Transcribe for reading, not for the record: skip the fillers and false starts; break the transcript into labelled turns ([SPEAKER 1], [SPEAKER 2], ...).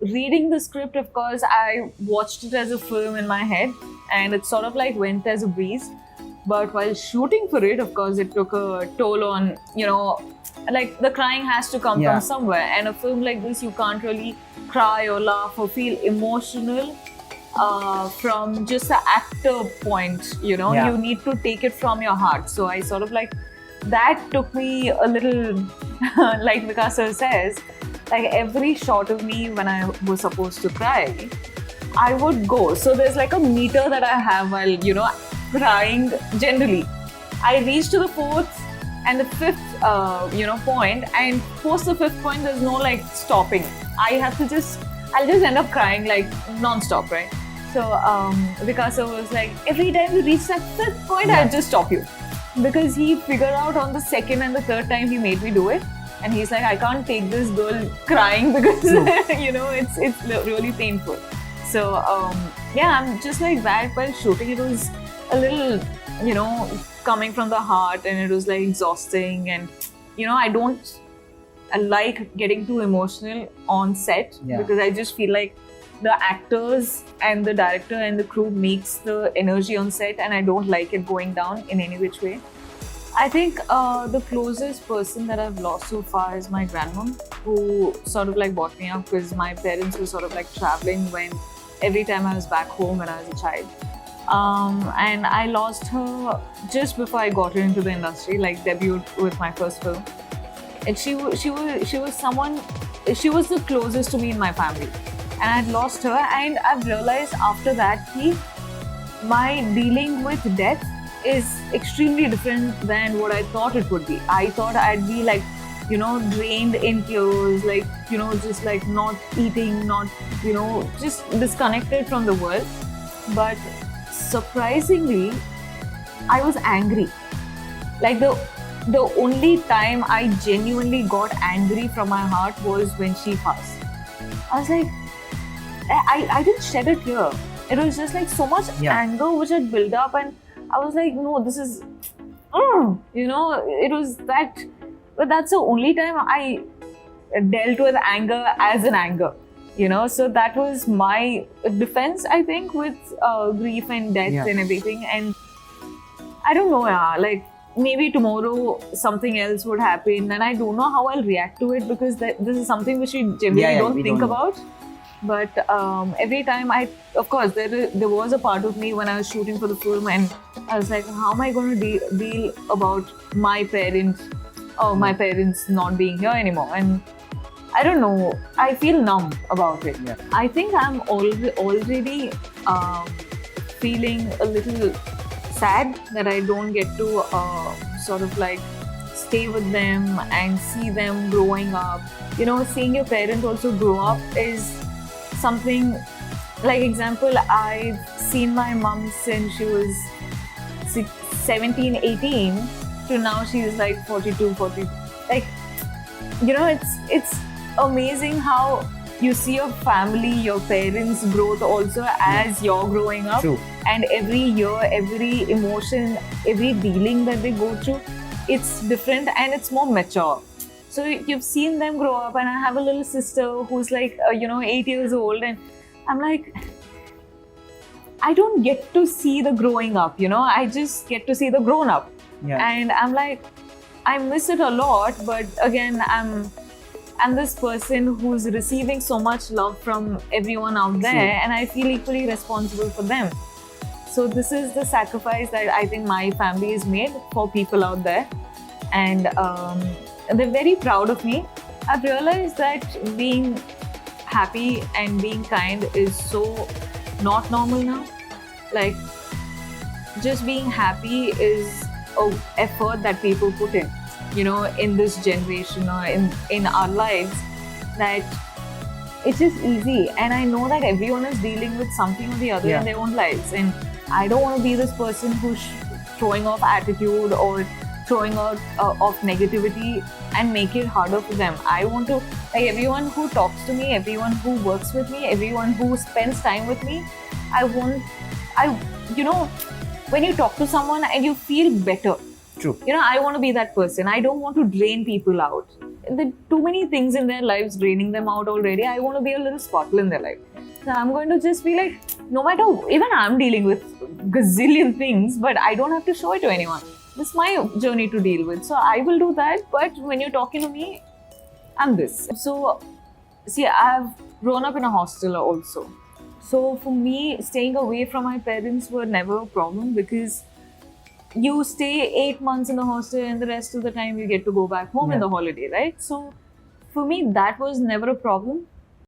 [SPEAKER 1] reading the script, of course, I watched it as a film in my head, and it sort of like went as a breeze. But while shooting for it, of course, it took a toll on, like the crying has to come
[SPEAKER 2] Yeah.
[SPEAKER 1] from somewhere. And a film like this, you can't really cry or laugh or feel emotional from just the actor point,
[SPEAKER 2] Yeah.
[SPEAKER 1] You need to take it from your heart. So I sort of like, that took me a little, like Vikasa says, like every shot of me when I was supposed to cry, I would go. So there's like a meter that I have while, crying generally. I reach to the fourth and the fifth, point, and post the fifth point, there's no like stopping. I'll just end up crying like non-stop, right? So Vikasa was like, every time you reach that fifth point,
[SPEAKER 2] Yeah.
[SPEAKER 1] I'll just stop you. Because he figured out on the second and the third time he made me do it. And he's like, I can't take this girl crying because,
[SPEAKER 2] True.
[SPEAKER 1] it's really painful. So, I'm just like that while shooting. It was a little, coming from the heart, and it was like exhausting. And, I don't like getting too emotional on set
[SPEAKER 2] Yeah.
[SPEAKER 1] because I just feel like the actors and the director and the crew makes the energy on set, and I don't like it going down in any which way. I think the closest person that I've lost so far is my grandmom, who sort of like brought me up because my parents were sort of like traveling when every time I was back home when I was a child. And I lost her just before I got her into the industry, like debuted with my first film. And she was the closest to me in my family. And I'd lost her, and I've realized after that my dealing with death is extremely different than what I thought it would be. I thought I'd be like, drained in tears, like, just like not eating, not, just disconnected from the world. But surprisingly, I was angry. Like the only time I genuinely got angry from my heart was when she passed. I was like, I didn't shed a tear. It was just like so much anger which had built up, and I was like, no, this is, it was that. But that's the only time I dealt with anger as an anger, So that was my defense, I think, with grief and death and everything. And I don't know, like maybe tomorrow something else would happen, and I don't know how I'll react to it because this is something which we generally don't think about. But every time of course, there was a part of me when I was shooting for the film, and I was like, how am I going to deal about my parents, or my parents not being here anymore? And I don't know, I feel numb about it.
[SPEAKER 2] Yeah.
[SPEAKER 1] I think I'm already feeling a little sad that I don't get to sort of like stay with them and see them growing up. Seeing your parent also grow up is something, like example, I've seen my mom since she was 17, 18 to now she's like 42, 40. Like, it's amazing how you see your family, your parents' growth also as you're growing up.
[SPEAKER 2] True.
[SPEAKER 1] And every year, every emotion, every dealing that they go through, it's different and it's more mature. So you've seen them grow up, and I have a little sister who's like, 8 years old, and I'm like, I don't get to see the growing up, I just get to see the grown up.
[SPEAKER 2] Yeah.
[SPEAKER 1] And I'm like, I miss it a lot, but again, I'm this person who's receiving so much love from everyone out there,
[SPEAKER 2] True.
[SPEAKER 1] and I feel equally responsible for them. So this is the sacrifice that I think my family has made for people out there, and they're very proud of me. I've realized that being happy and being kind is so not normal now. Like, just being happy is an effort that people put in, in this generation or in our lives, that it's just easy. And I know that everyone is dealing with something or the other in their own lives. And I don't want to be this person who's throwing off attitude or throwing out of negativity and make it harder for them. I want to, like, everyone who talks to me, everyone who works with me, everyone who spends time with me, when you talk to someone and you feel better.
[SPEAKER 2] True.
[SPEAKER 1] I want to be that person. I don't want to drain people out. there are too many things in their lives draining them out already. I want to be a little sparkle in their life. So I'm going to just be like, no matter, even I'm dealing with gazillion things, but I don't have to show it to anyone. This is my journey to deal with. So I will do that. But when you're talking to me, I'm this. So, see, I've grown up in a hostel also. So for me, staying away from my parents were never a problem because you stay 8 months in the hostel and the rest of the time you get to go back home in the holiday, right? So for me, that was never a problem.